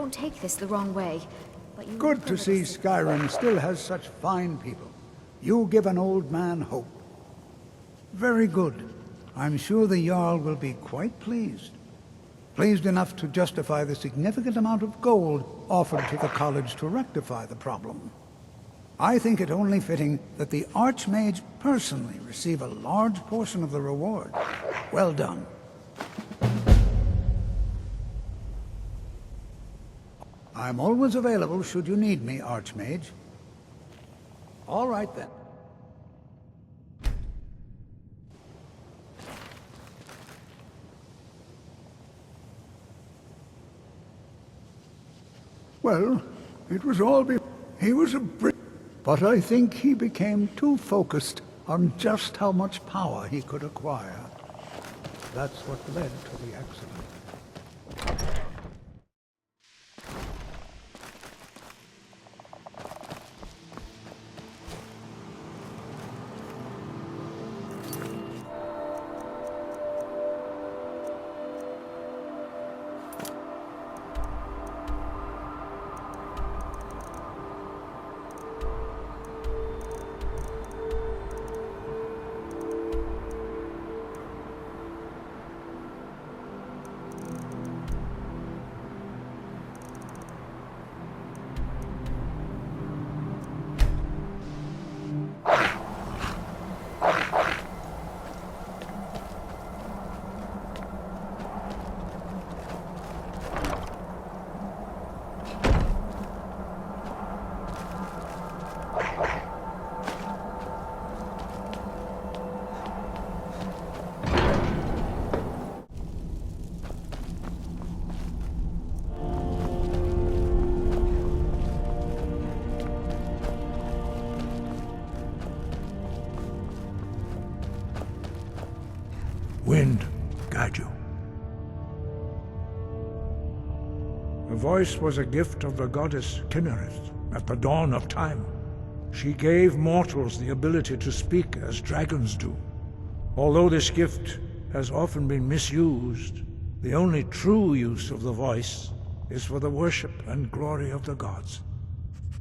don't take this the wrong way, but you... Good to see Skyrim still has such fine people. You give an old man hope. Very good. I'm sure the Jarl will be quite pleased. Pleased enough to justify the significant amount of gold offered to the college to rectify the problem. I think it only fitting that the Archmage personally receive a large portion of the reward. Well done. I'm always available should you need me, Archmage. All right then. Well, it was all he was a but I think he became too focused on just how much power he could acquire. That's what led to the accident. Wind guide you. The voice was a gift of the goddess Kinnereth at the dawn of time. She gave mortals the ability to speak as dragons do. Although this gift has often been misused, the only true use of the voice is for the worship and glory of the gods.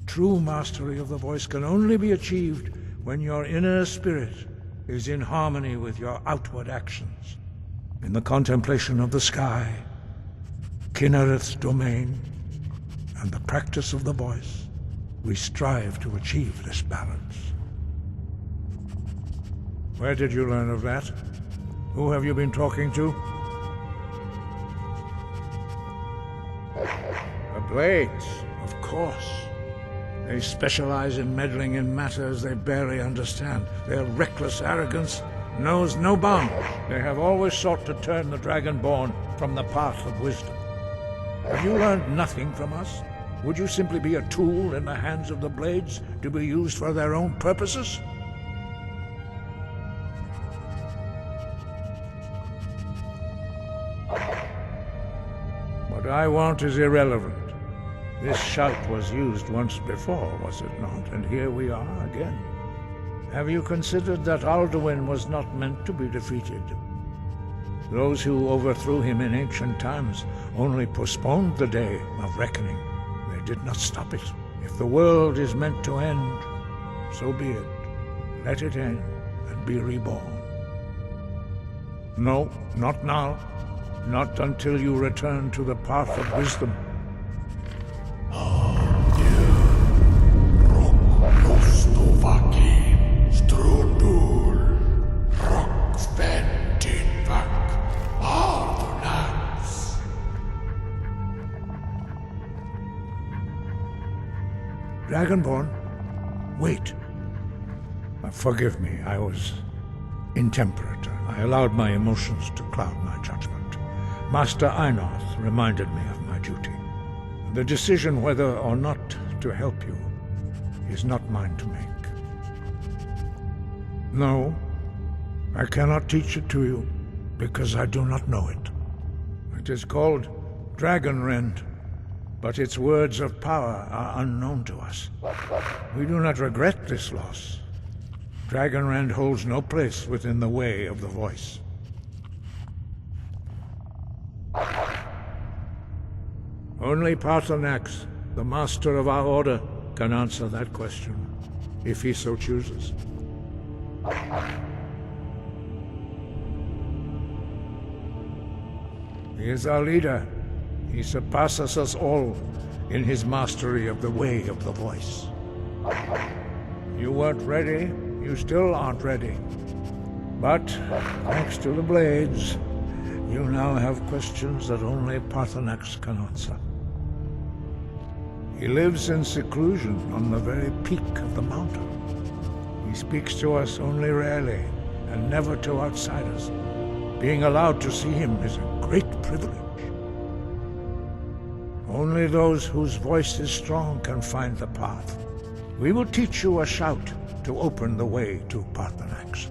True mastery of the voice can only be achieved when your inner spirit is in harmony with your outward actions. In the contemplation of the sky, Kinnereth's domain, and the practice of the voice, we strive to achieve this balance. Where did you learn of that? Who have you been talking to? The Blades, of course. They specialize in meddling in matters they barely understand. Their reckless arrogance knows no bounds. They have always sought to turn the Dragonborn from the path of wisdom. Have you learned nothing from us? Would you simply be a tool in the hands of the Blades to be used for their own purposes? What I want is irrelevant. This shout was used once before, was it not? And here we are again. Have you considered that Alduin was not meant to be defeated? Those who overthrew him in ancient times only postponed the day of reckoning. They did not stop it. If the world is meant to end, so be it. Let it end and be reborn. No, not now. Not until you return to the path of wisdom. Dragonborn, wait. Forgive me, I was intemperate. I allowed my emotions to cloud my judgment. Master Einoth reminded me of my duty. The decision whether or not to help you is not mine to make. No, I cannot teach it to you because I do not know it. It is called Dragonrend, but its words of power are unknown to us. We do not regret this loss. Dragonrend holds no place within the way of the voice. Only Paarthurnax, the master of our order, can answer that question, if he so chooses. He is our leader. He surpasses us all in his mastery of the way of the voice. You weren't ready. You still aren't ready. But, thanks to the blades, you now have questions that only Paarthurnax can answer. He lives in seclusion on the very peak of the mountain. He speaks to us only rarely, and never to outsiders. Being allowed to see him is a great privilege. Only those whose voice is strong can find the path. We will teach you a shout to open the way to Paarthurnax.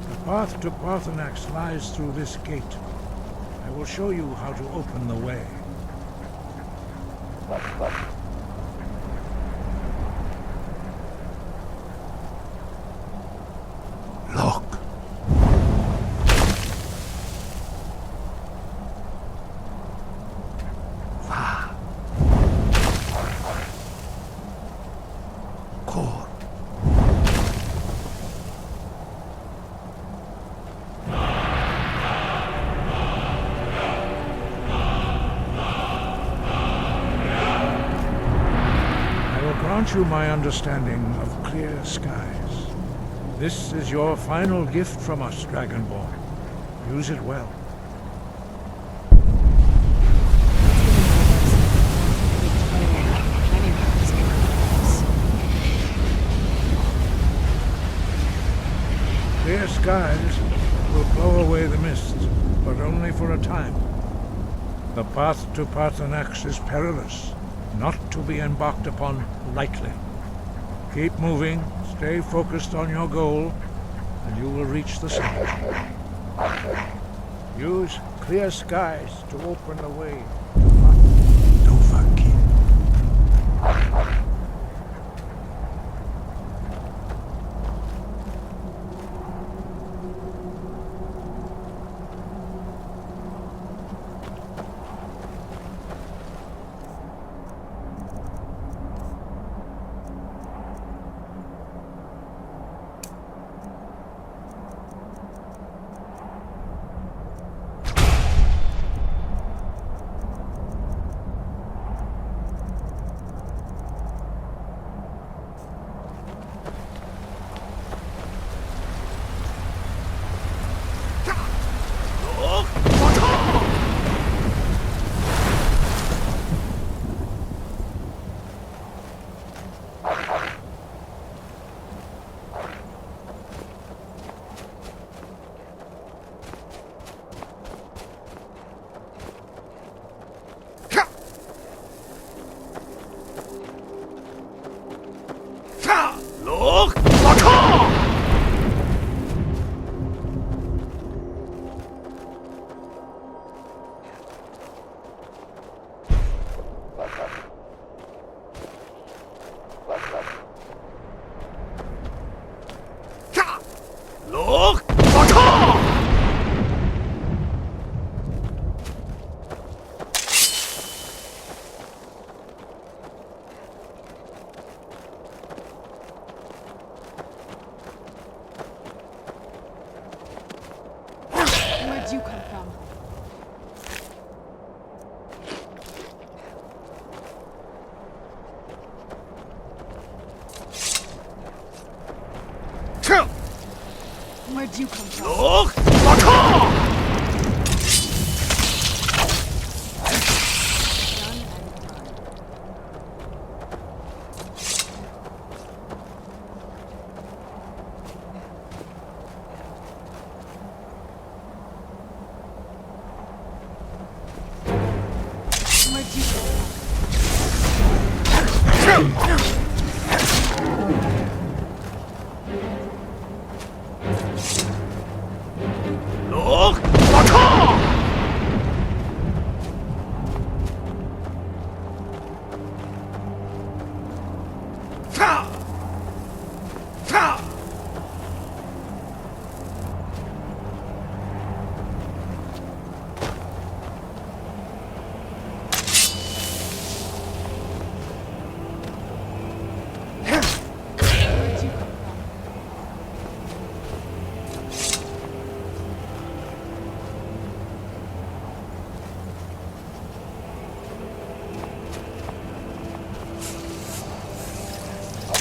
The path to Paarthurnax lies through this gate. I will show you how to open the way. Look. Core. Grant you my understanding of clear skies. This is your final gift from us, Dragonborn. Use it well. Clear skies will blow away the mist, but only for a time. The path to Paarthurnax is perilous, not to be embarked upon lightly. Keep moving, stay focused on your goal, and you will reach the summit. Use clear skies to open the way. Don't forget. you come from? Where'd you come from? Look! Baka! Where'd you come from? Look! Baka! Ta! Ta!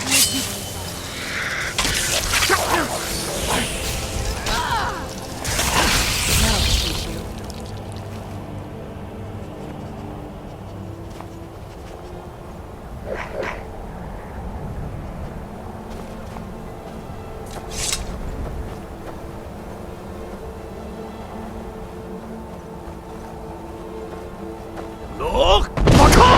Where'd you come from? Look! Baka!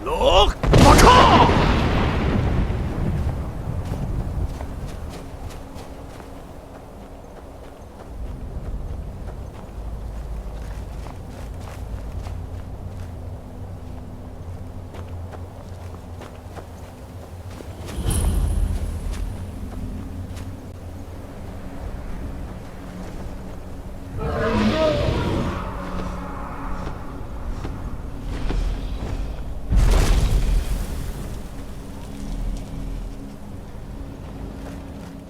Look! Baka!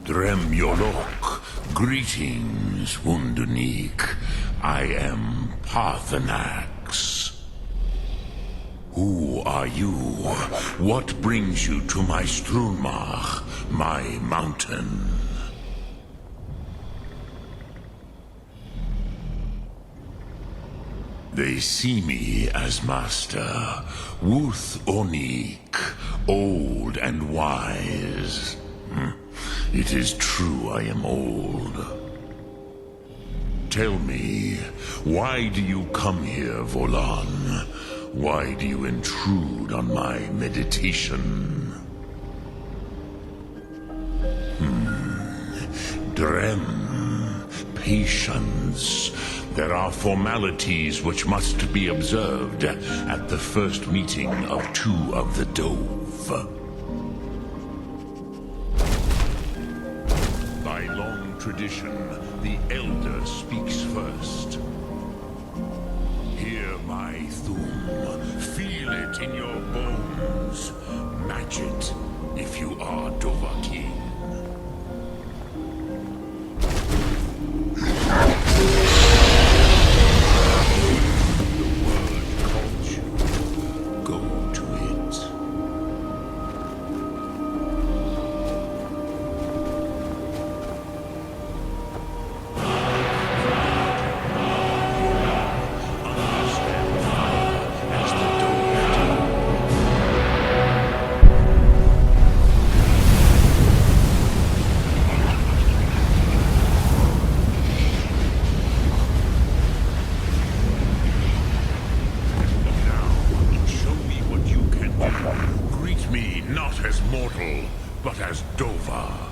Dremyolok, greetings, Wunderneek. I am Parthenax. Who are you? What brings you to my Strunmach, my mountain? They see me as master, Wuth Onik, old and wise. It is true I am old. Tell me, why do you come here, Volan? Why do you intrude on my meditation? Drem, patience. There are formalities which must be observed at the first meeting of two of the Dove. By long tradition, the Elder speaks first. Hear my Thum. Feel it in your bones. Match it if you are Dovahkiin. mortal, but as Dova.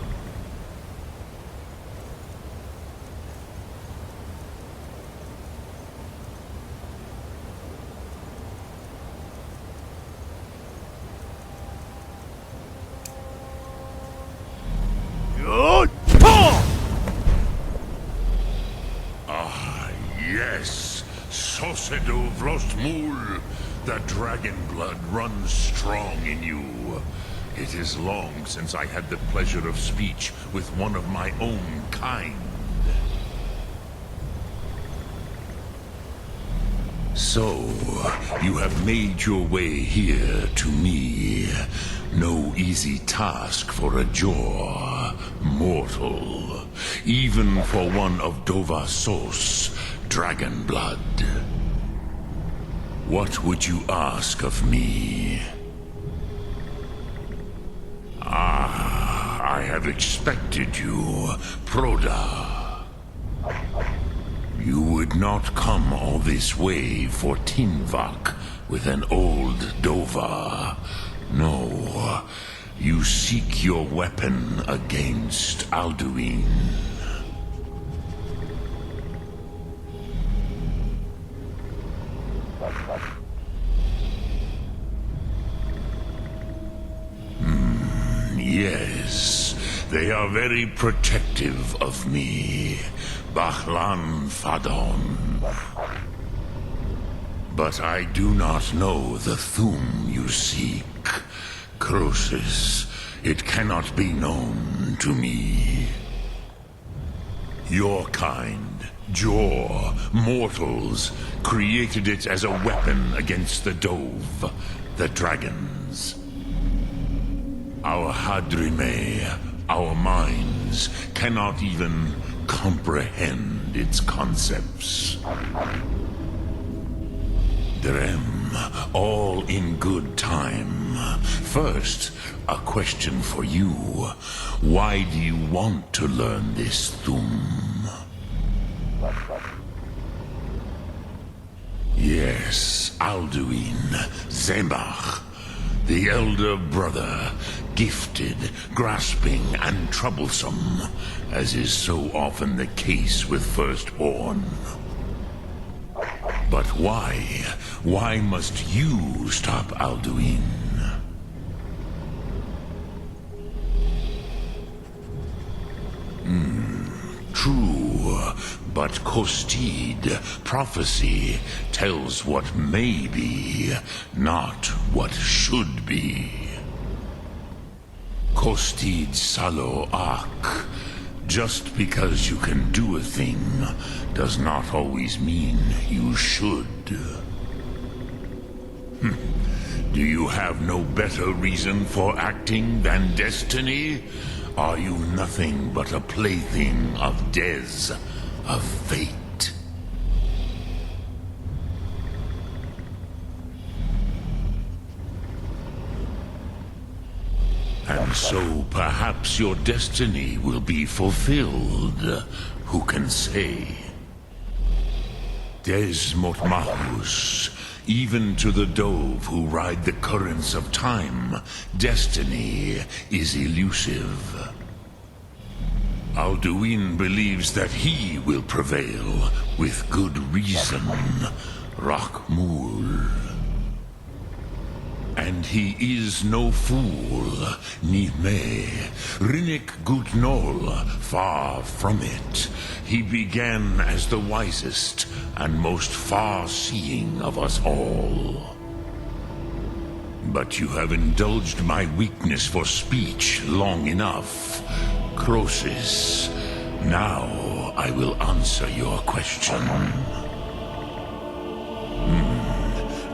Yes, Mr.Bandobast𓁿, the dragon blood runs strong in you. It is long since I had the pleasure of speech with one of my own kind. So, you have made your way here to me. No easy task for a jaw, mortal. Even for one of Dovassos, dragon blood. What would you ask of me? I have expected you, Proda. You would not come all this way for Tinvak with an old Dova. No, you seek your weapon against Alduin. Yes, they are very protective of me, Bachlan Fadon. But I do not know the Thum you seek. Croesus, it cannot be known to me. Your kind, Jaw, mortals, created it as a weapon against the Dove, the dragons. Our Hadrime, our minds, cannot even comprehend its concepts. Drem, all in good time. First, a question for you. Why do you want to learn this Thum? Yes, Alduin, Zemach, the elder brother, gifted, grasping, and troublesome, as is so often the case with firstborn. But why? Why must you stop Alduin? True, but Kostid, prophecy, tells what may be, not what should be. Kostid Salo Ak. Just because you can do a thing does not always mean you should. Do you have no better reason for acting than destiny? Are you nothing but a plaything of Des, of fate? And so perhaps your destiny will be fulfilled. Who can say? Des Motmahus. Even to the Dove who ride the currents of time, destiny is elusive. Alduin believes that he will prevail, with good reason. Rakmul. And he is no fool, Nime, Rinnik Gutnol, far from it. He began as the wisest and most far-seeing of us all. But you have indulged my weakness for speech long enough. Croesus, now I will answer your question.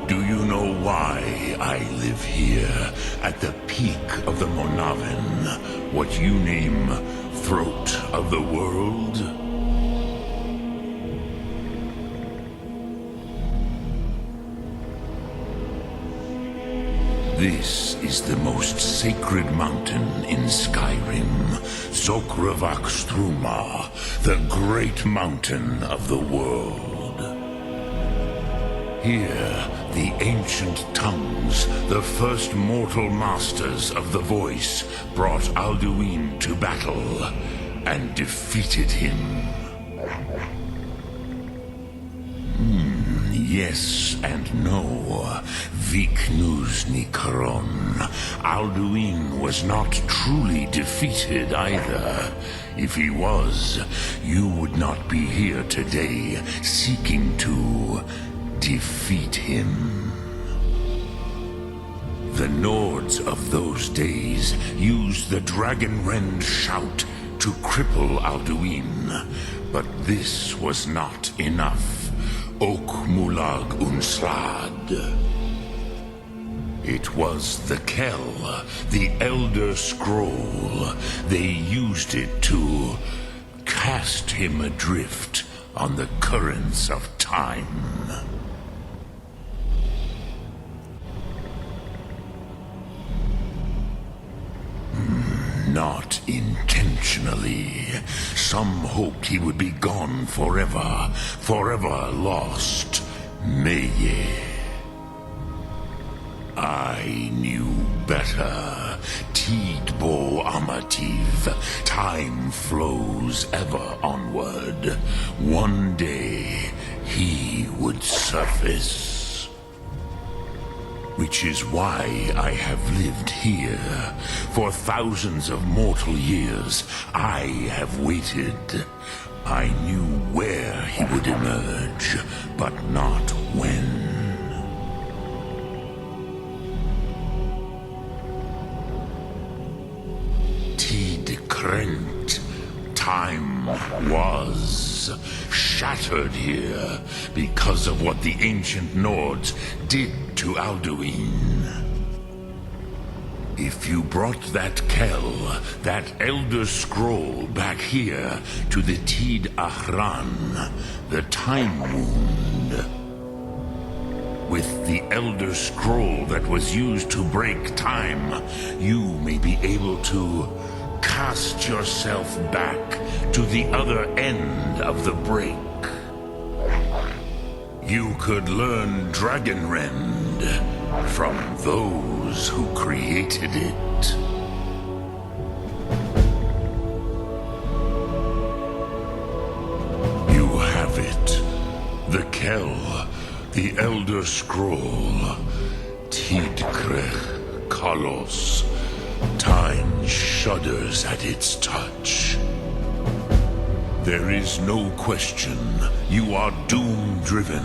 Do you know why I live here, at the peak of the Monavin, what you name Throat of the World? This is the most sacred mountain in Skyrim, Zokravakstruma, the great mountain of the world. Here, the ancient tongues, the first mortal masters of the voice, brought Alduin to battle and defeated him. Yes and no. Viknusni Karon. Alduin was not truly defeated either. If he was, you would not be here today seeking to defeat him. The Nords of those days used the Dragonrend shout to cripple Alduin, but this was not enough. Ok Mulag Unslad. It was the Kell, the Elder Scroll. They used it to cast him adrift on the currents of time. Not intentionally. Some hoped he would be gone forever, forever lost. Meye. I knew better. Tidbo Amativ. Time flows ever onward. One day, he would surface. Which is why I have lived here. For thousands of mortal years, I have waited. I knew where he would emerge, but not when. Tid Krent. Time was shattered here because of what the ancient Nords did to Alduin. If you brought that Kell, that Elder Scroll back here to the Tid Ahran, the Time Wound, with the Elder Scroll that was used to break time, you may be able to cast yourself back to the other end of the break. You could learn Dragonrend from those who created it. You have it. The Kell, the Elder Scroll, Tidkrech Kalos. Time shudders at its touch. There is no question. You are doom-driven.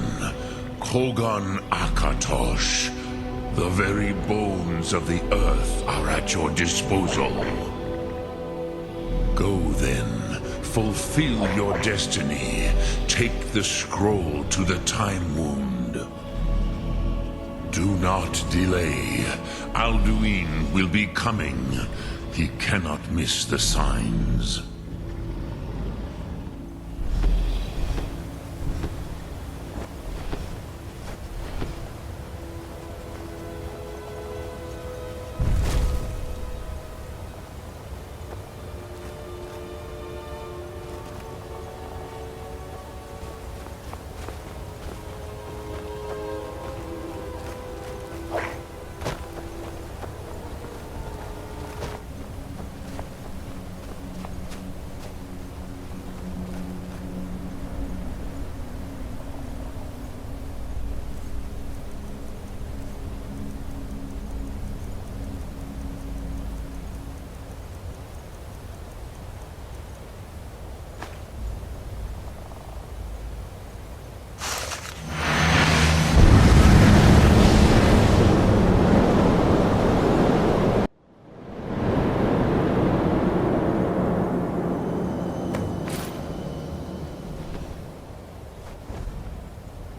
Kogan Akatosh. The very bones of the earth are at your disposal. Go then. Fulfill your destiny. Take the scroll to the Time Wound. Do not delay. Alduin will be coming. He cannot miss the signs.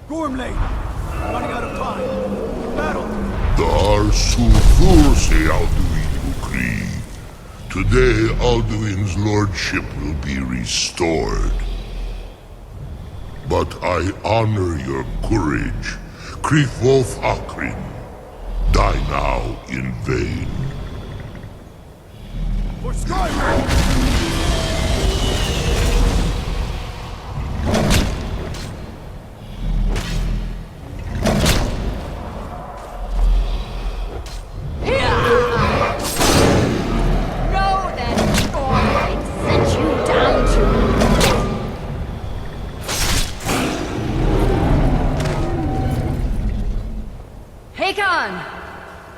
Gormley! Running out of time. Battle! Dar Sulfur se Alduin Ukri. Today Alduin's lordship will be restored. But I honor your courage. Krifwolf Akrin. Die now in vain. For Skyrim! Speak on!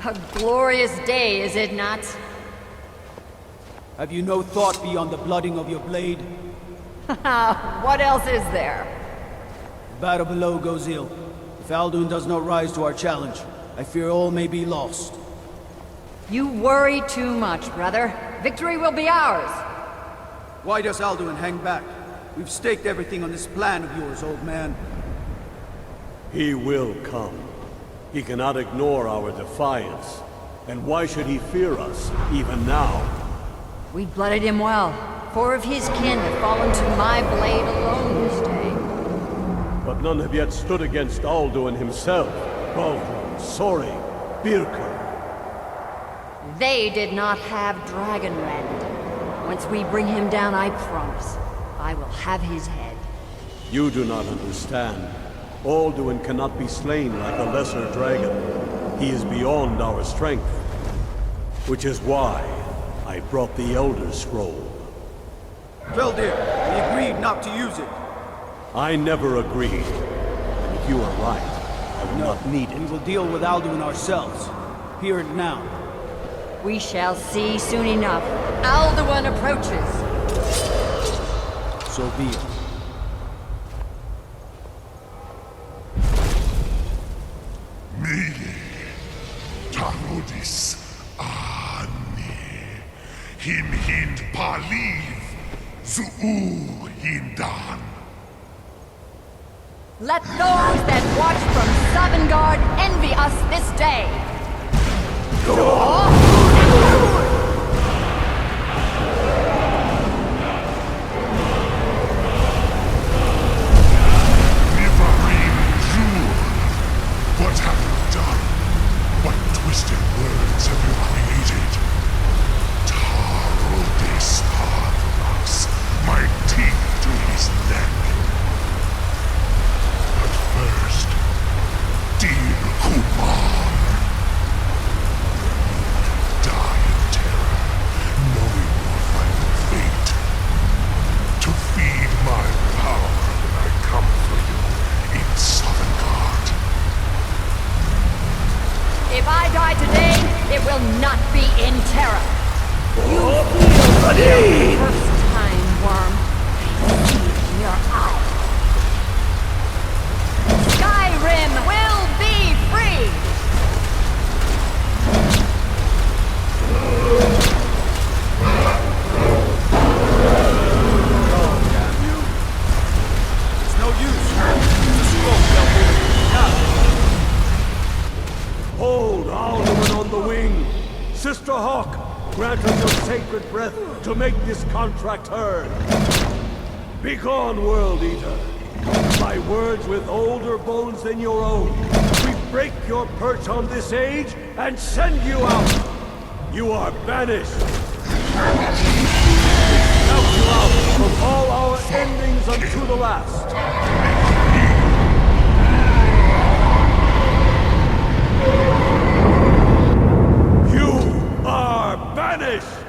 A glorious day, is it not? Have you no thought beyond the blooding of your blade? What else is there? The battle below goes ill. If Alduin does not rise to our challenge, I fear all may be lost. You worry too much, brother. Victory will be ours. Why does Alduin hang back? We've staked everything on this plan of yours, old man. He will come. He cannot ignore our defiance. And why should he fear us, even now? We blooded him well. 4 of his kin have fallen to my blade alone this day. But none have yet stood against Alduin himself. Baldwin, Sori, Birka. They did not have Dragonrend. Once we bring him down, I promise, I will have his head. You do not understand. Alduin cannot be slain like a lesser dragon. He is beyond our strength. Which is why I brought the Elder Scroll. Veldir, we agreed not to use it. I never agreed. And if you are right, I will not need We it. will deal with Alduin ourselves. Here and now. We shall see soon enough. Alduin approaches. So be it. Mille, Tarodis, Ani, Him Hind Paliv, Zuu Hindan. Let those that watch from Sovngarde envy us this day. Nivarim Jur, what have you done? What twisted words have you created? Tarodis Parthrax, my teeth to his neck. But first, Dear Kumar, die in terror, knowing your final fate. To feed my power when I come for you in Sovngarde. If I die today, it will not be in terror. You feel for the first time, worm. I see it in your eye. Skyrim will be free! It's no use. Use a scroll, Veldir. Now. Hold Alduin on the wing! Sister Hawk, grant us your sacred breath to make this contract heard. Begone, World Eater! By words with older bones than your own, we break your perch on this age and send you out! You are banished! Count you out from all our endings unto the last! You are banished!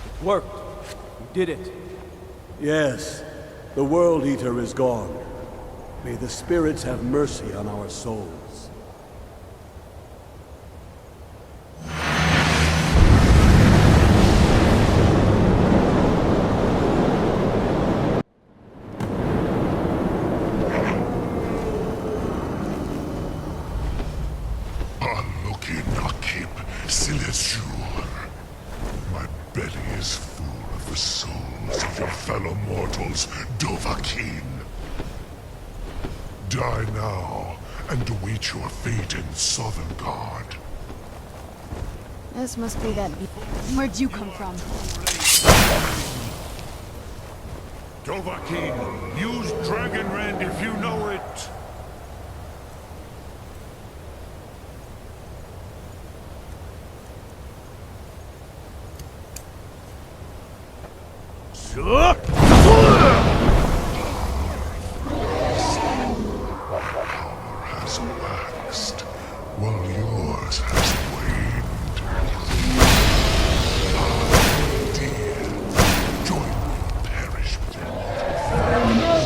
It worked. We did it. Yes, the World Eater is gone. May the spirits have mercy on our souls. Aluki Nakib Silesur. My belly is full of the souls of your fellow mortals, Dovahkiin. Die now, and await your fate in Sovngarde. This must be that. Where'd you come from? Dovahkiin, use Dragonrend if you know it. Power has waxed, while yours has waned. Ah, dear, join me, perish with your mortal foes.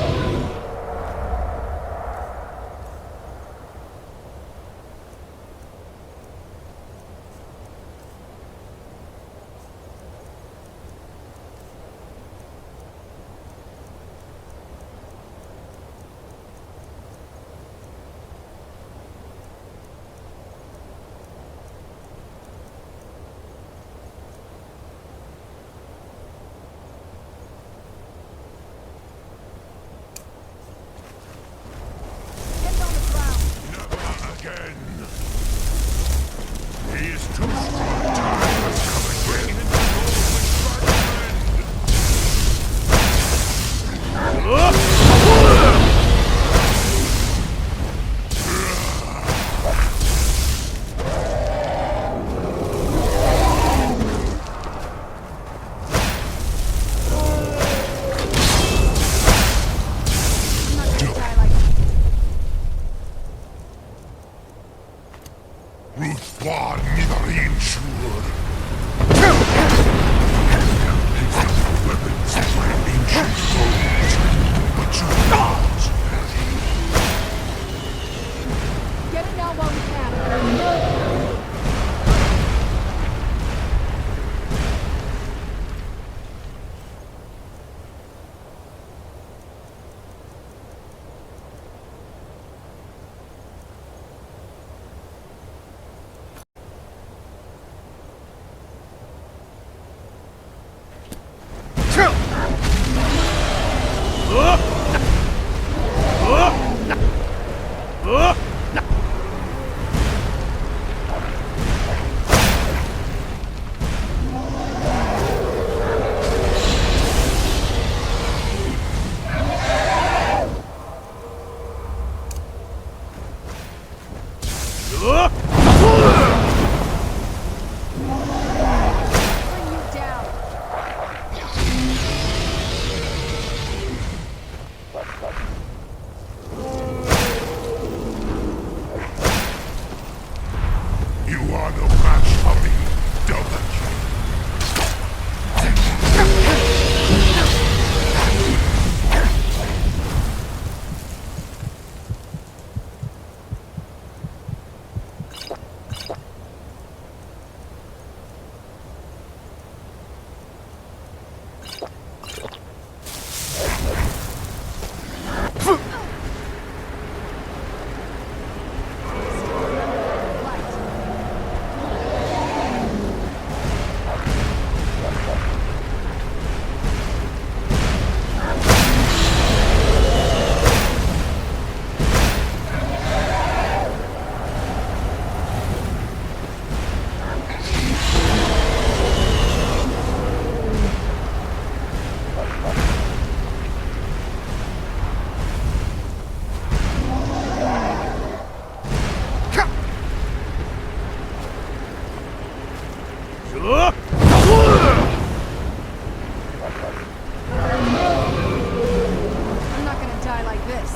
this?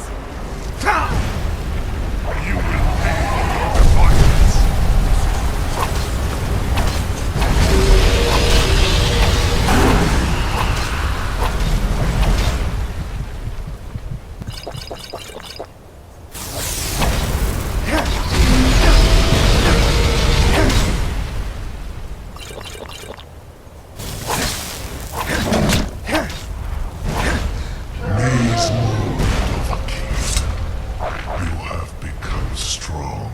You will pay for your defiance. Maze Moon Dovahkiin. You have become strong.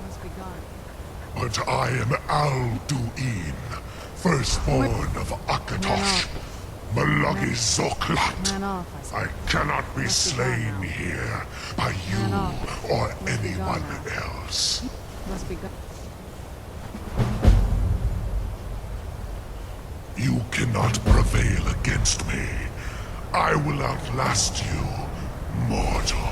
Must be gone. But I am Alduin, firstborn of Akatosh, Malagi Zoklat. Man off, I said. I cannot be Must be gone slain now. here by you Man off. or Must be anyone gone now. else. Must be gone. You cannot prevail against me. I will outlast you, mortal.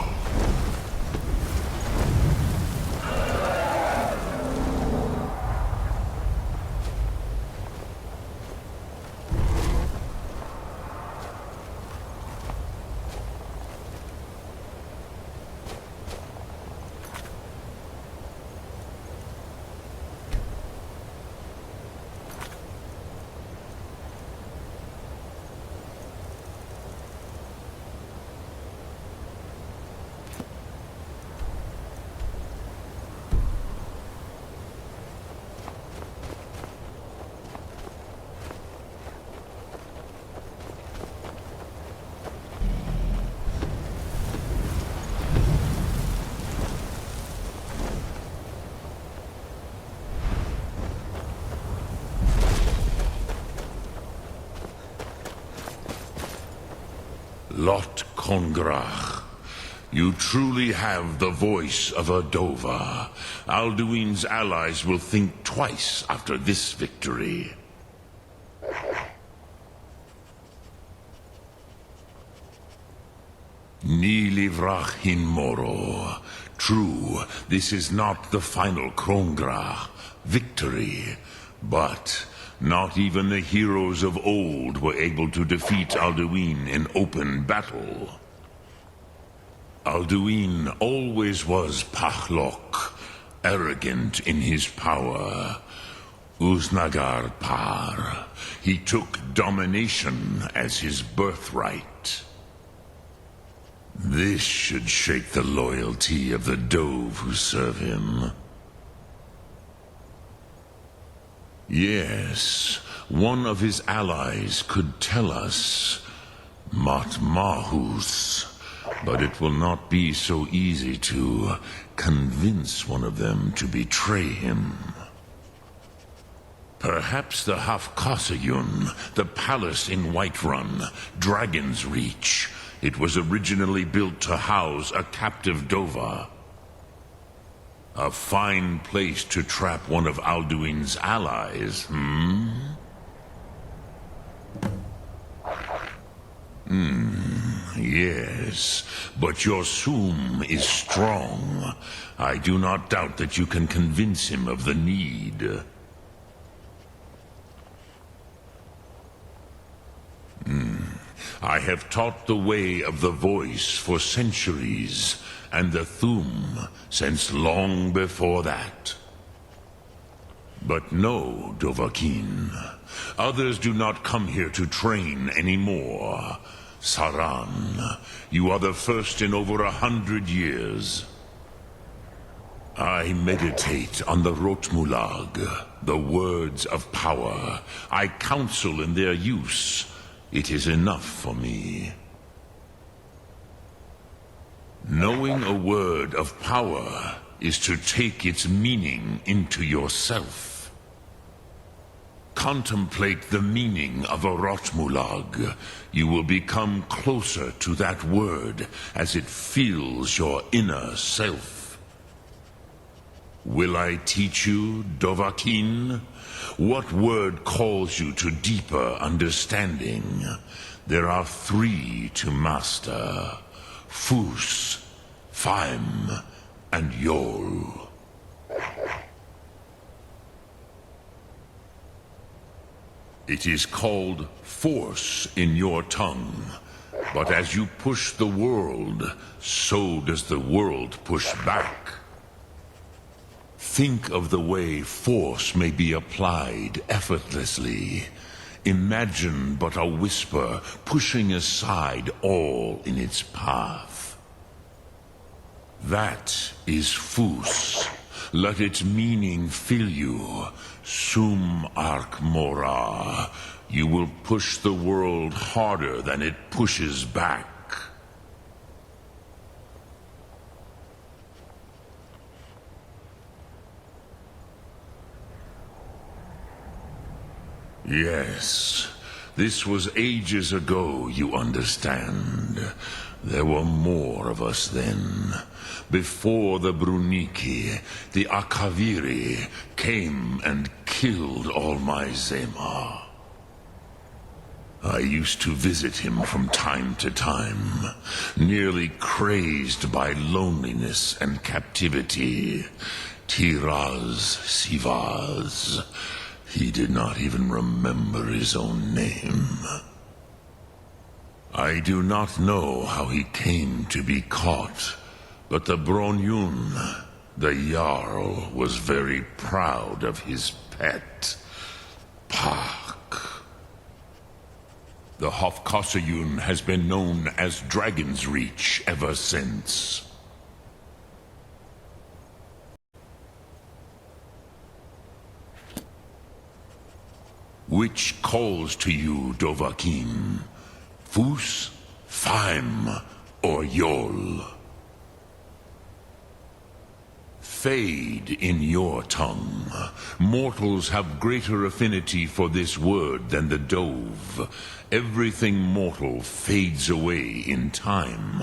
Lot Kongrach. You truly have the voice of a Dova. Alduin's allies will think twice after this victory. Ni livrach hin moro. True, this is not the final Kongrach victory, but not even the heroes of old were able to defeat Alduin in open battle. Alduin always was Pachlok, arrogant in his power. Uznagar Par. He took domination as his birthright. This should shake the loyalty of the Dove who serve him. Yes, one of his allies could tell us Matmahus, but it will not be so easy to convince one of them to betray him. Perhaps the Hafkasayun, the palace in Whiterun, Dragon's Reach. It was originally built to house a captive Dova. A fine place to trap one of Alduin's allies, Yes, but your Sum is strong. I do not doubt that you can convince him of the need. I have taught the way of the voice for centuries, and the Thum since long before that. But no, Dovahkiin. Others do not come here to train anymore. Saran, you are the first in over 100 years. I meditate on the Rotmulag, the words of power. I counsel in their use. It is enough for me. Knowing a word of power is to take its meaning into yourself. Contemplate the meaning of a Rotmulag. You will become closer to that word as it fills your inner self. Will I teach you, Dovahkiin? What word calls you to deeper understanding? There are 3 to master. Fus, Faim, and Yol. It is called force in your tongue. But as you push the world, so does the world push back. Think of the way force may be applied effortlessly. Imagine but a whisper pushing aside all in its path. That is Fus. Let its meaning fill you. Sum arc mora. You will push the world harder than it pushes back. Yes, this was ages ago, you understand. There were more of us then. Before the Bruniki, the Akaviri came and killed all my Zema. I used to visit him from time to time, nearly crazed by loneliness and captivity. Tiraz Sivaz. He did not even remember his own name. I do not know how he came to be caught, but the Bronyun, the Jarl, was very proud of his pet, Pak. The Hofkossayun has been known as Dragon's Reach ever since. Which calls to you, Dovahkiin? Fus, Faim, or Yol? Fade in your tongue. Mortals have greater affinity for this word than the Dove. Everything mortal fades away in time,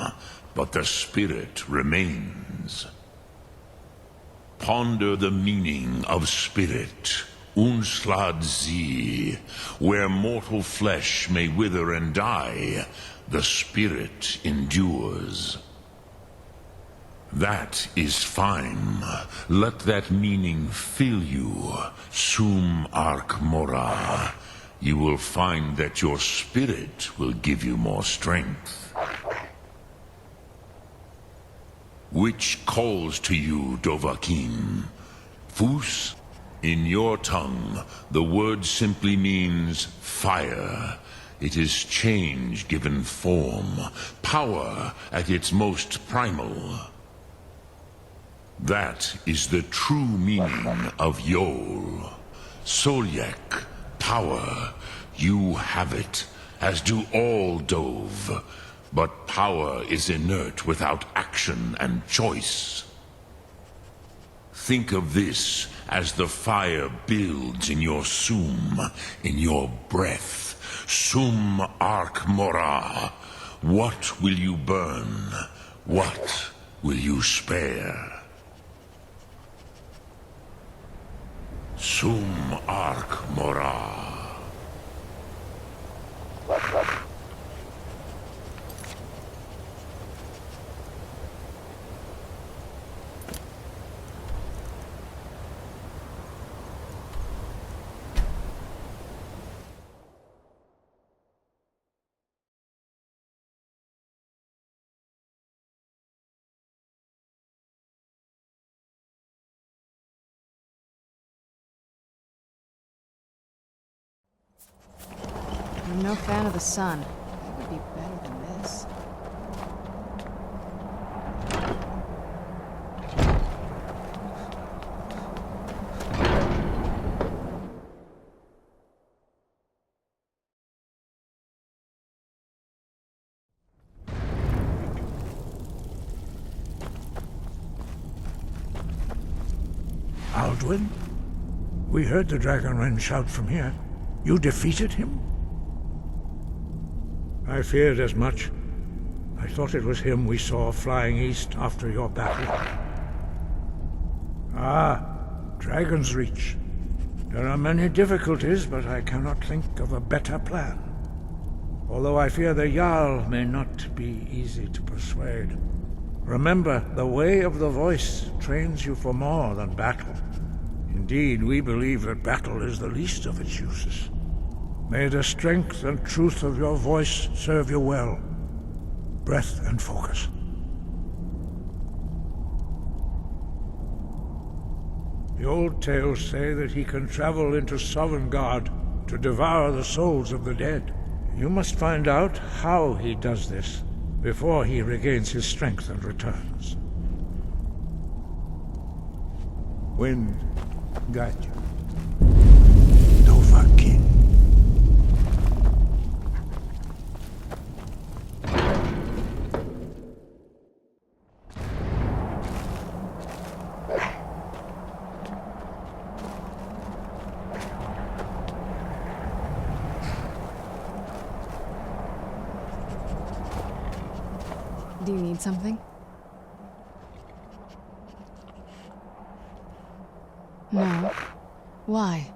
but the spirit remains. Ponder the meaning of spirit. Unslad Zi, where mortal flesh may wither and die, the spirit endures. That is Faim. Let that meaning fill you. Sum arc mora. You will find that your spirit will give you more strength. Which calls to you, Dovahkiin? Fus? In your tongue, the word simply means fire. It is change given form, power at its most primal. That is the true meaning of Yol. Solyek, power. You have it, as do all Dove. But power is inert without action and choice. Think of this as the fire builds in your sum, in your breath. Sum arc mora. What will you burn? What will you spare? Sum arc mora. I'm no fan of the sun. It would be better than this. Alduin? We heard the Dragonren shout from here. You defeated him? I feared as much. I thought it was him we saw flying east after your battle. Ah, Dragon's Reach. There are many difficulties, but I cannot think of a better plan. Although I fear the Jarl may not be easy to persuade. Remember, the way of the voice trains you for more than battle. Indeed, we believe that battle is the least of its uses. May the strength and truth of your voice serve you well. breath and focus. The old tales say that he can travel into Sovngarde to devour the souls of the dead. You must find out how he does this before he regains his strength and returns. Wind, guide you. Dovahkiin. Do you need something? No. Why?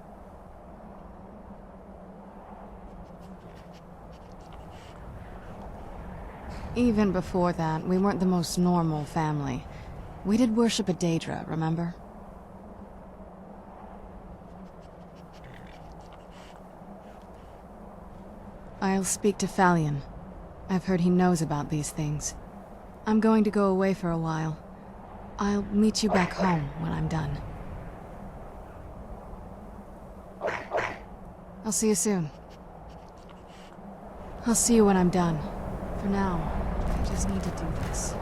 Even before that, we weren't the most normal family. We did worship a Daedra, remember? I'll speak to Fallion. I've heard he knows about these things. I'm going to go away for a while. I'll meet you back home when I'm done. I'll see you soon. I'll see you when I'm done. For now, I just need to do this.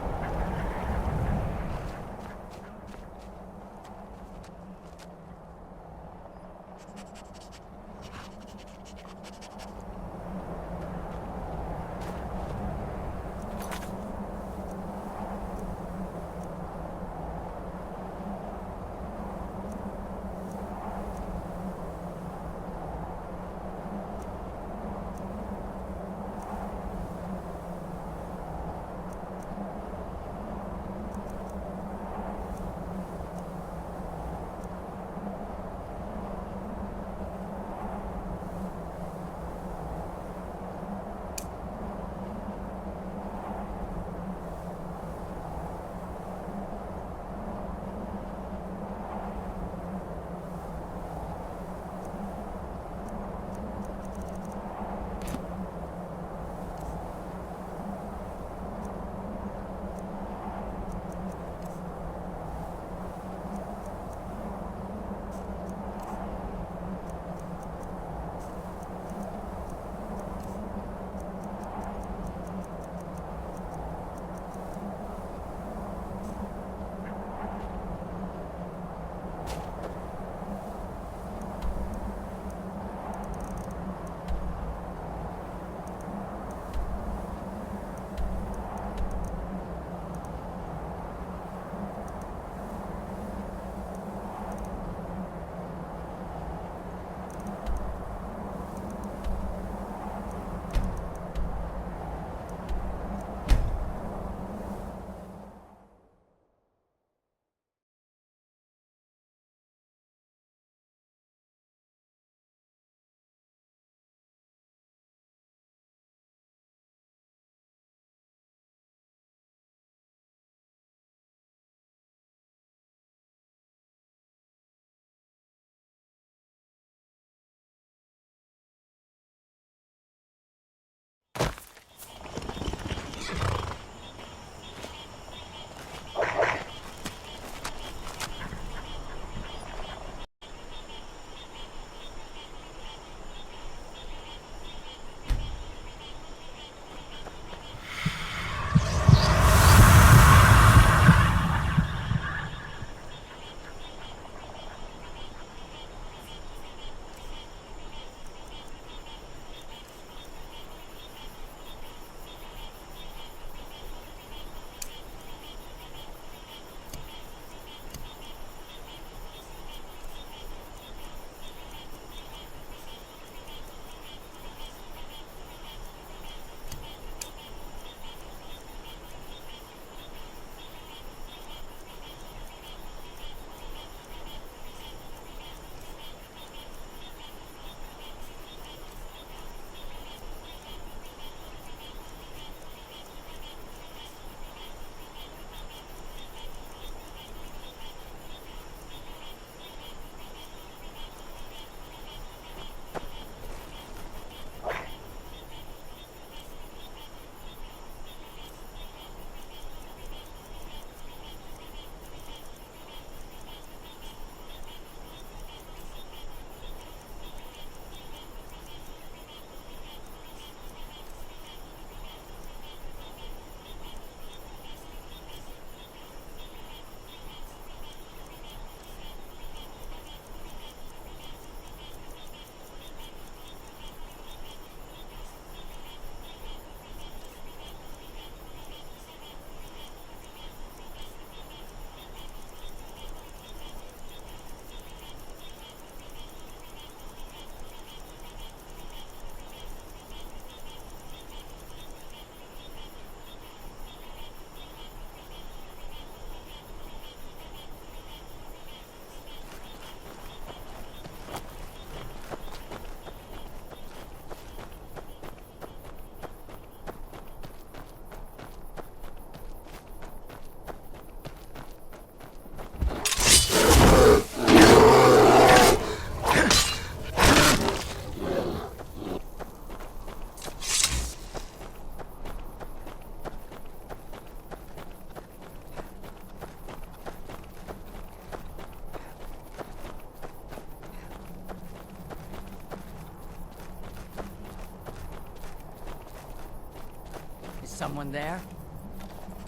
someone there.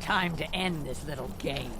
Time to end this little game.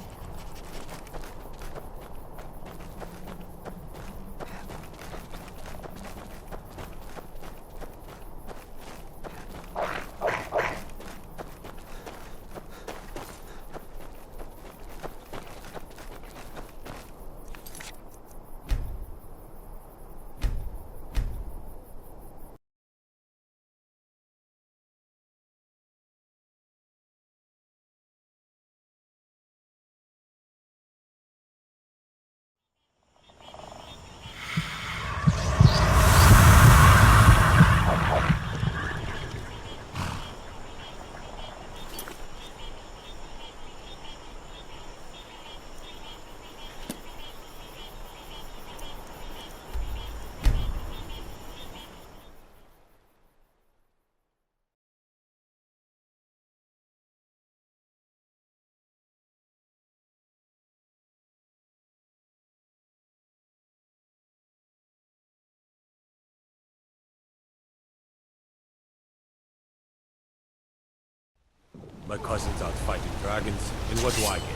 My cousin's out fighting dragons, and what do I get?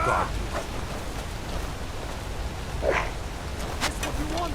God. That's what you want?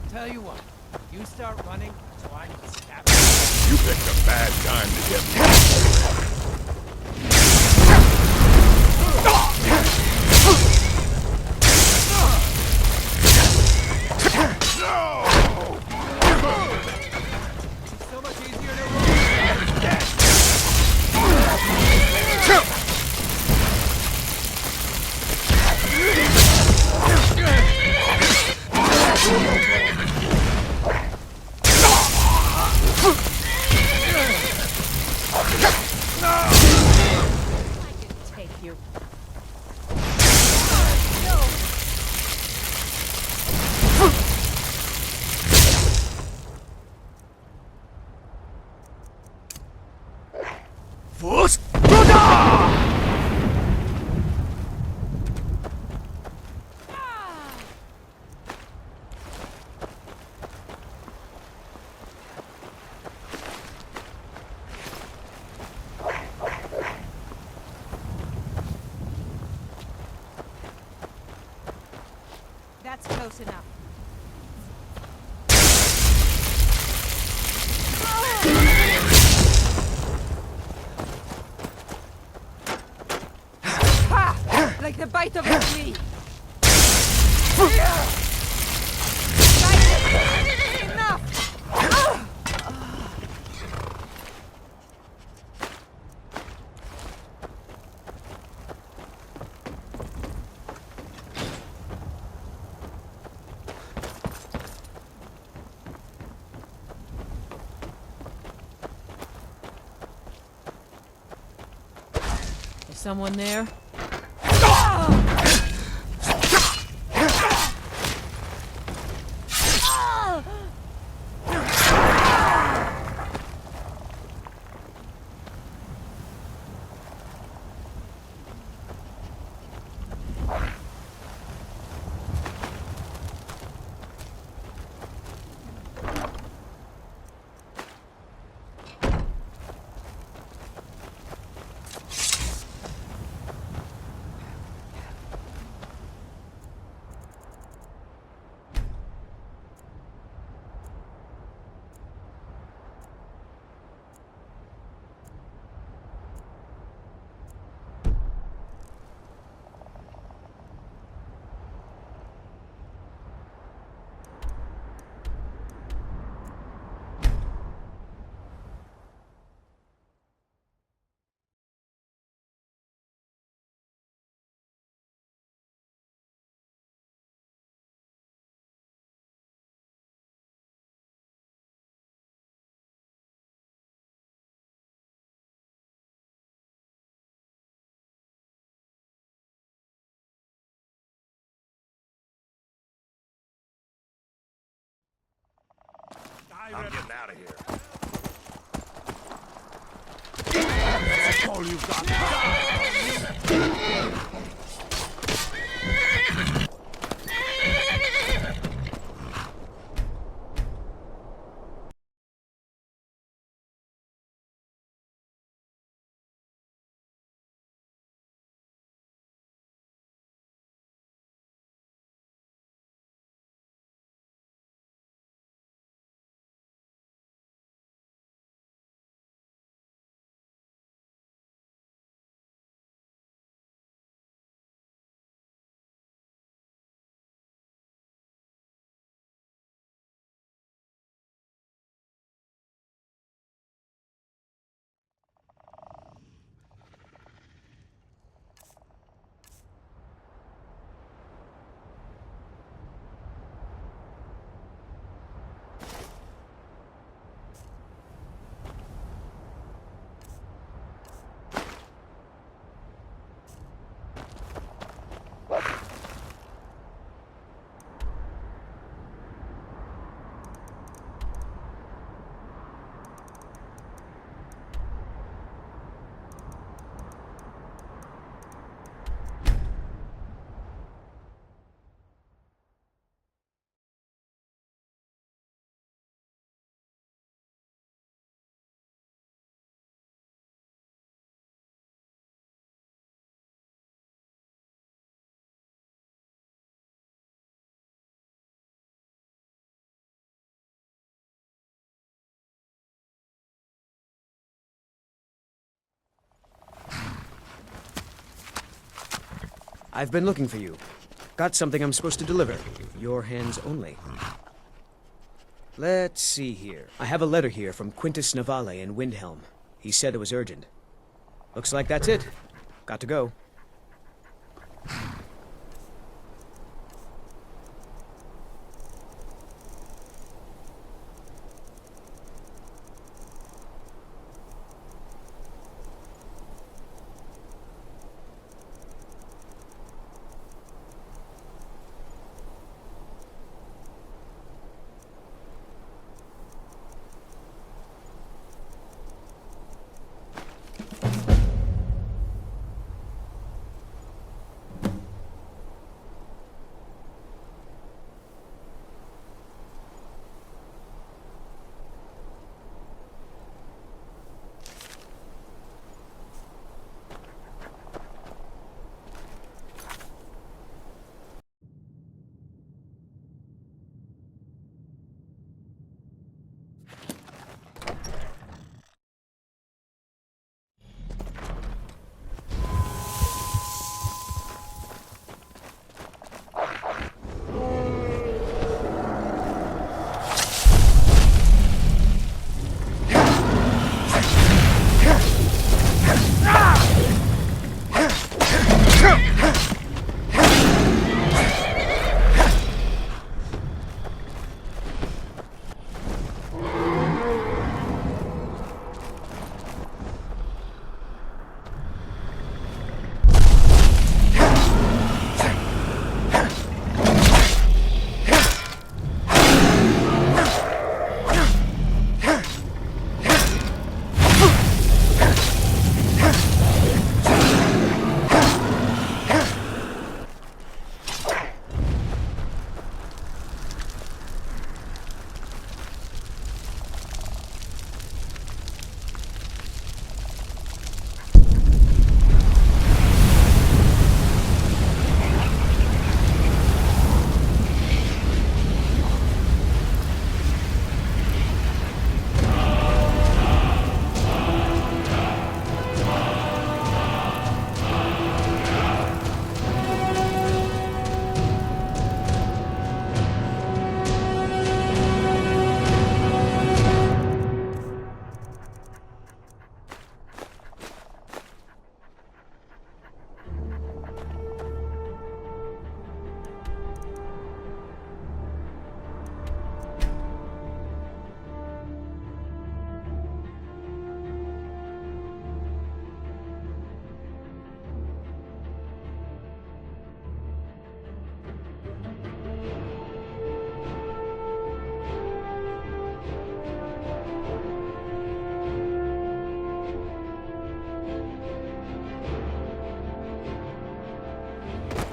Tell you what, you start running, so I can stab You picked a bad time to get me. It's so much easier to run. Force Brother! That's close enough. Ha! Like the bite of a flea. Enough! Is someone there? I'm getting out of here. That's all you've got. I've been looking for you. Got something I'm supposed to deliver. Your hands only. Let's see here. I have a letter here from Quintus Navale in Windhelm. He said it was urgent. Looks like that's it. Got to go.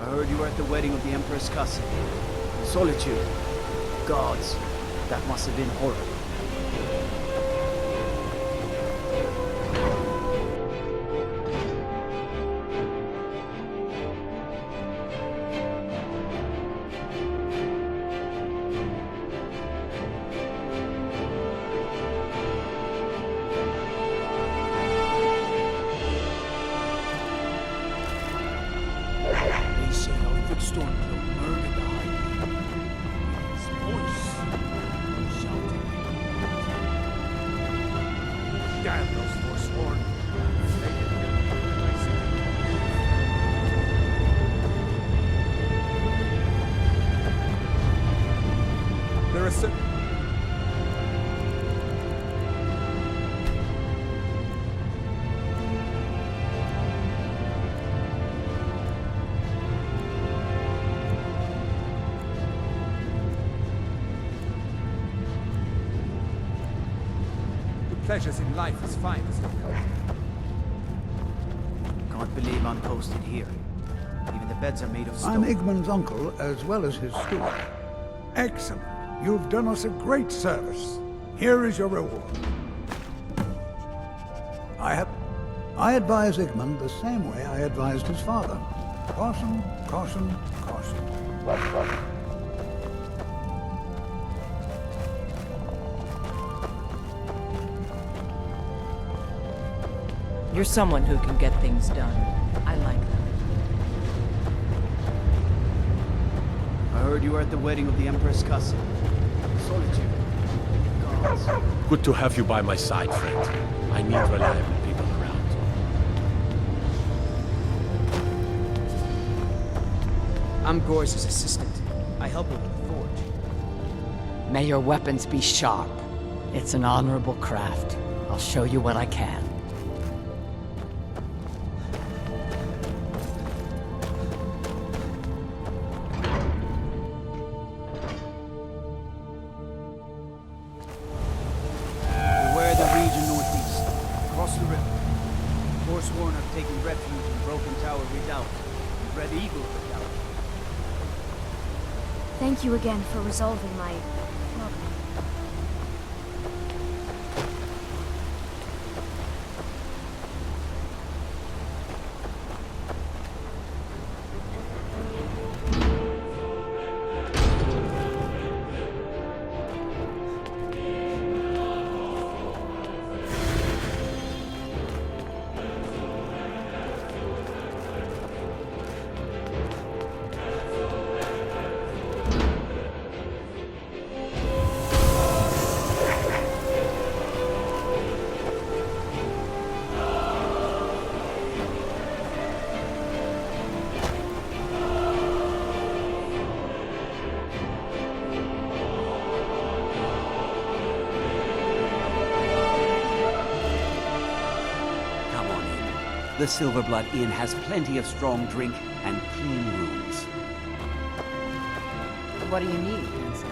I heard you were at the wedding of the Emperor's cousin. Solitude. Gods. That must have been horrible. Pleasures in life is fine, Mr. Can't believe I'm posted here. Even the beds are made of stone. I'm Igmund's uncle as well as his steward. Excellent. You've done us a great service. Here is your reward. I advise Igmund the same way I advised his father. Caution, caution, caution. You're someone who can get things done. I like that. I heard you were at the wedding of the Emperor's cousin. Solitude. Gods. Good to have you by my side, friend. I need reliable people around. I'm Gor's assistant. I help her with the forge. May your weapons be sharp. It's an honorable craft. I'll show you what I can. Forsworn have taken refuge in Broken Tower Redoubt, and Red Eagle Redoubt. Thank you again for resolving my problem. The Silverblood Inn has plenty of strong drink and clean rooms. What do you need, Hanson?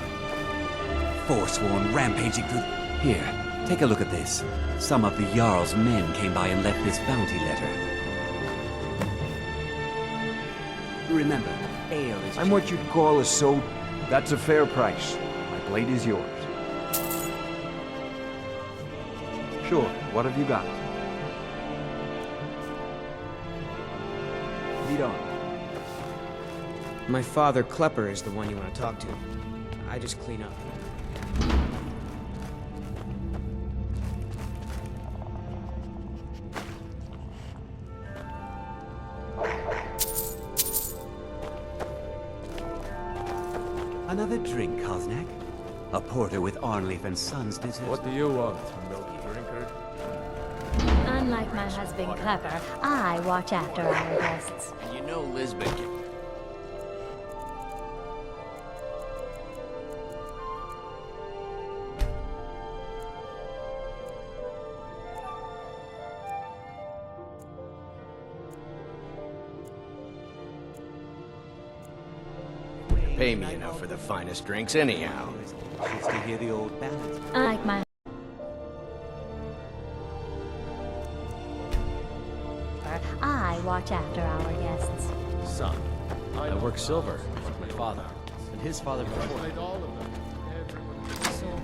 Forsworn rampaging through... Here, take a look at this. Some of the Jarl's men came by and left this bounty letter. Remember, ale is... I'm what you'd call a soda. That's a fair price. My blade is yours. Sure, what have you got? Lead on. My father, Klepper, is the one you want to talk to. I just clean up. Another drink, Kosnak? A porter with Arnleif and Sons dessert. What do you want, milky drinker? Unlike my husband Klepper, I watch after our guests. You know Lisbon can... Pay me enough for the finest drinks anyhow. Just to hear the old ballads. Unlike my... I watch after our guests. Son, I work silver, like my father, and his father before. You sold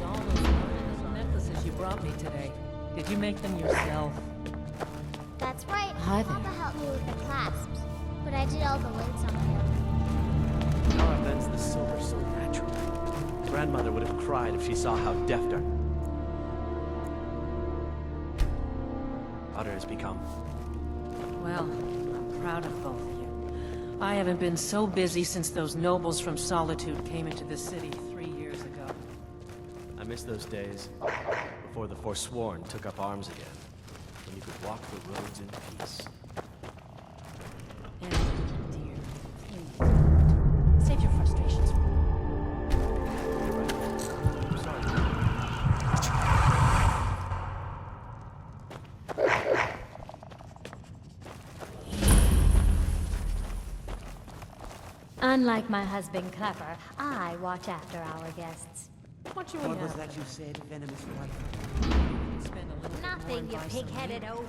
all those little necklaces you brought me today. Did you make them yourself? That's right. Hi there. Papa helped me with the clasps, but I did all the links on my own. Nara bends the silver so naturally. Grandmother would have cried if she saw how deft our daughter has become. Well, I'm proud of both of you. I haven't been so busy since those nobles from Solitude came into the city 3 years ago. I miss those days, before the Forsworn took up arms again, when you could walk the roads in peace. And, dear, please, save your frustrations for me. You're right. I'm sorry. Unlike my husband Klepper, I watch after our guests. What you What was that you said, venomous wife? Spend a little bit more Nothing, and you buy some pig-headed meat. oaf.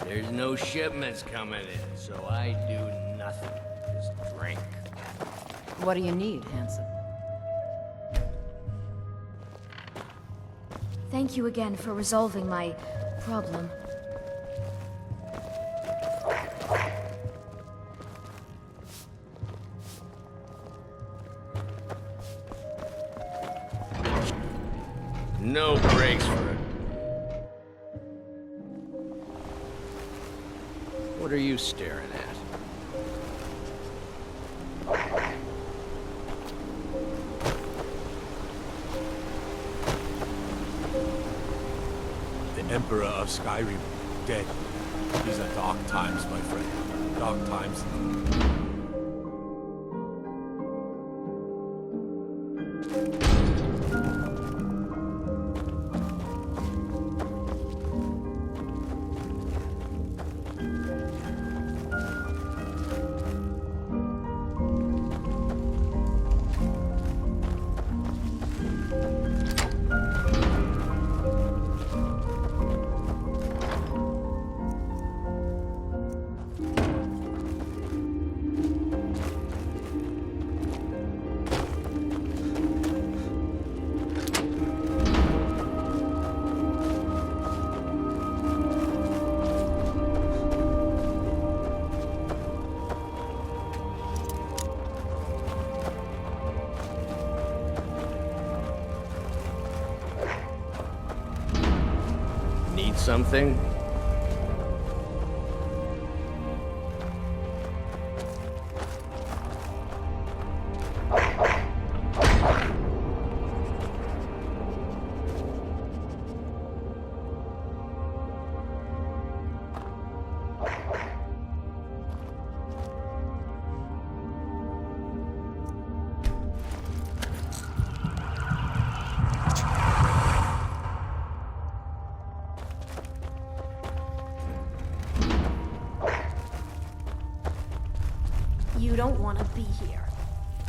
There's no shipments coming in, so I do nothing. Just drink. What do you need, Hanson? Thank you again for resolving my problem. No breaks for it. What are you staring at? The Emperor of Skyrim, dead. These are dark times, my friend. Dark times. Want something? You don't want to be here.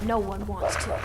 No one wants to.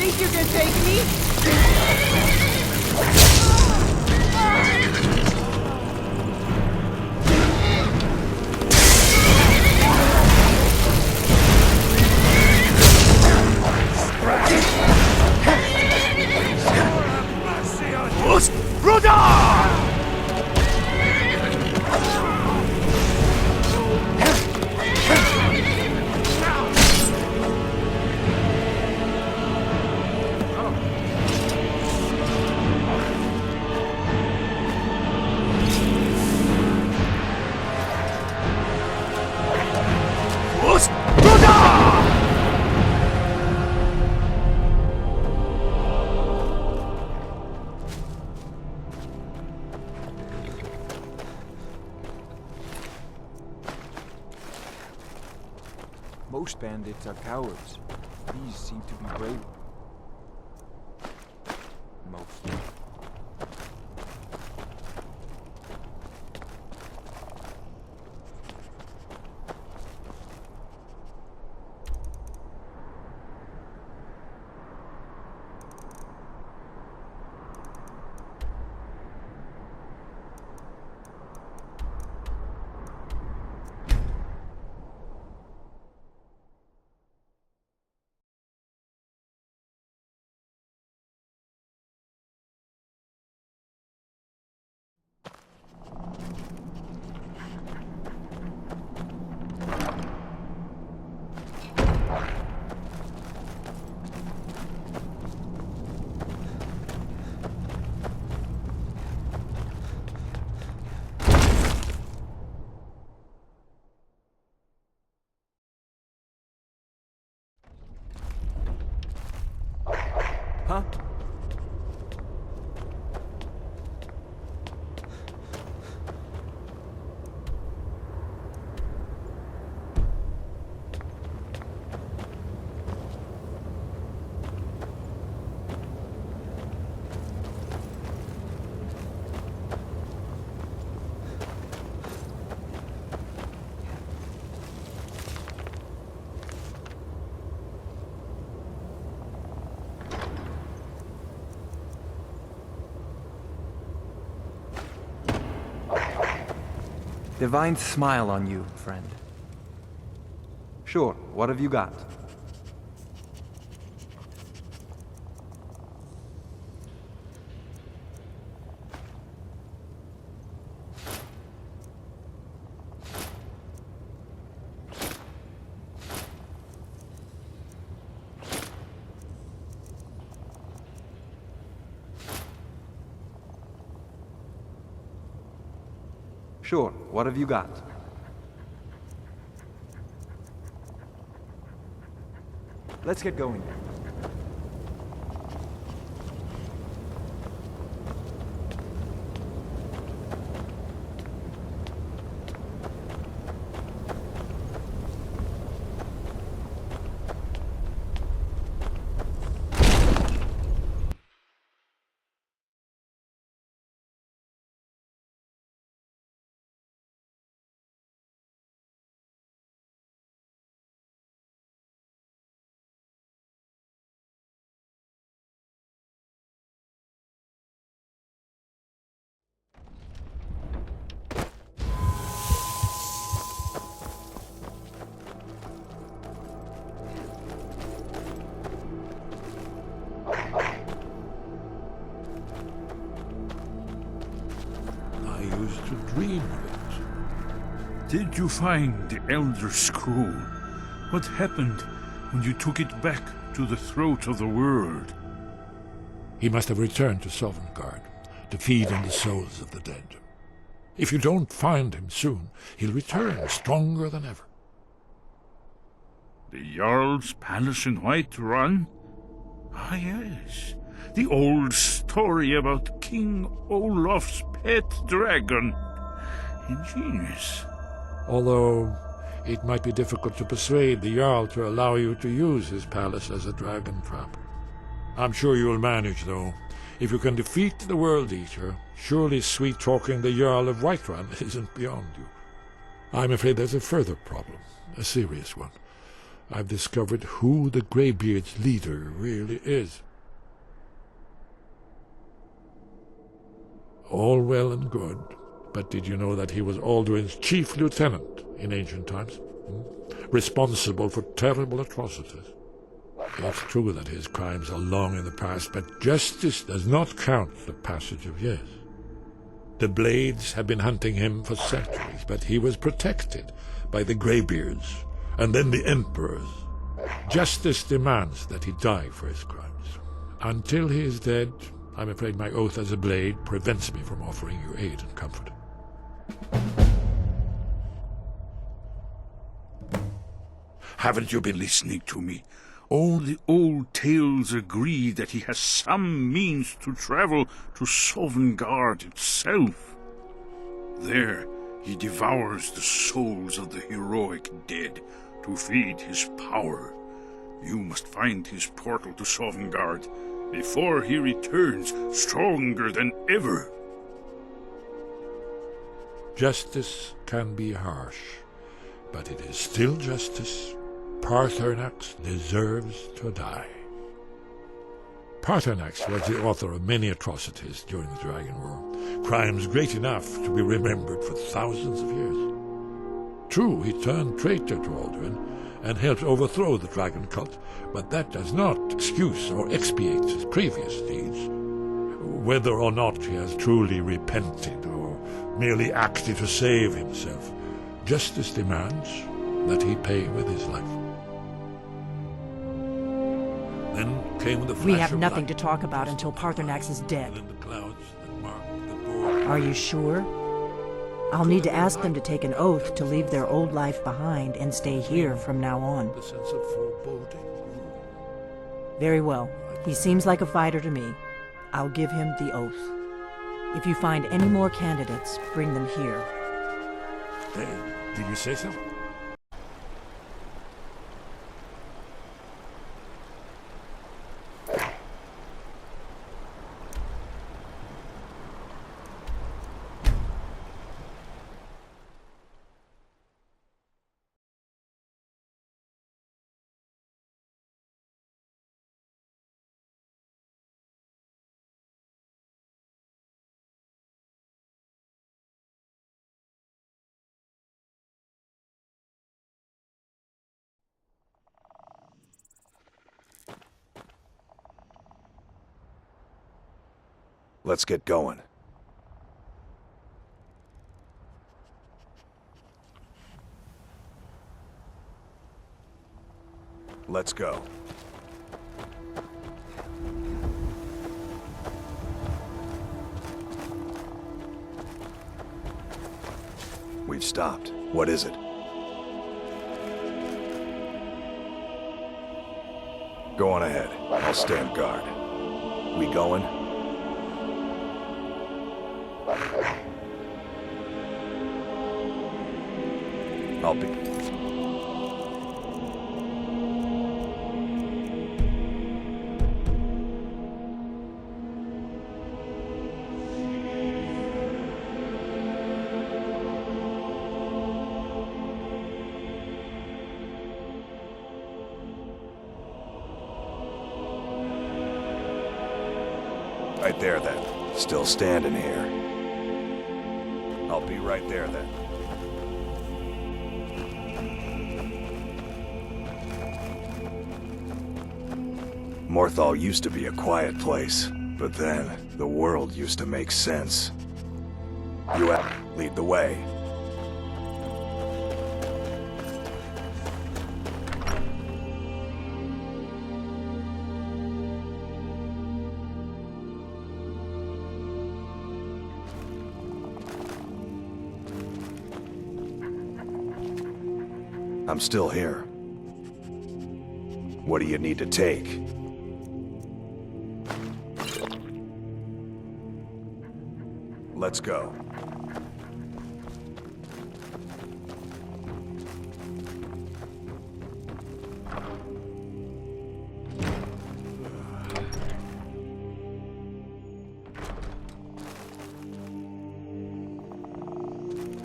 Think you can take me? Most bandits are cowards. These seem to be brave. Most. Huh? Divine smile on you, friend. Sure, what have you got? Sure, what have you got? Let's get going. To dream of it. Did you find the Elder Scroll? What happened when you took it back to the throat of the world? He must have returned to Sovngarde to feed on the souls of the dead. If you don't find him soon, he'll return stronger than ever. The Jarl's palace in Whiterun? Ah, yes. The old story about King Olaf's pet dragon. Ingenious. Although it might be difficult to persuade the Jarl to allow you to use his palace as a dragon trap. I'm sure you'll manage, though. If you can defeat the World Eater, surely sweet-talking the Jarl of Whiterun isn't beyond you. I'm afraid there's a further problem, a serious one. I've discovered who the Greybeard's leader really is. All well and good, but did you know that he was Alduin's chief lieutenant in ancient times? Responsible for terrible atrocities. It's true that his crimes are long in the past, but justice does not count the passage of years. The Blades have been hunting him for centuries, but he was protected by the Greybeards, and then the Emperors. Justice demands that he die for his crimes. Until he is dead, I'm afraid my oath as a Blade prevents me from offering you aid and comfort. Haven't you been listening to me? All the old tales agree that he has some means to travel to Sovngarde itself. There, he devours the souls of the heroic dead, to feed his power. You must find his portal to Sovngarde before he returns stronger than ever. Justice can be harsh, but it is still justice. Paarthurnax deserves to die. Paarthurnax was the author of many atrocities during the Dragon War, crimes great enough to be remembered for thousands of years. True, he turned traitor to Alduin and helped overthrow the dragon cult, but that does not excuse or expiate his previous deeds. Whether or not he has truly repented or merely acted to save himself, justice demands that he pay with his life. Then came the flash We have of nothing light, to talk about until Paarthurnax is dead. and in the clouds that marked the border. Are you sure? I'll need to ask them to take an oath to leave their old life behind and stay here from now on. The sense of foreboding. Very well. He seems like a fighter to me. I'll give him the oath. If you find any more candidates, bring them here. Hey, did you say so? Let's get going. Let's go. We've stopped. What is it? Go on ahead. I'll stand guard. We going? I'll be... Right there, then. Still standing here. I'll be right there, then. Morthal used to be a quiet place, but then the world used to make sense. You lead the way. I'm still here. What do you need to take? Let's go.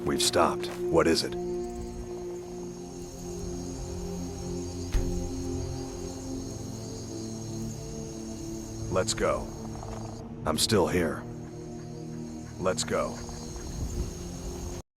We've stopped. What is it? Let's go. I'm still here. Let's go.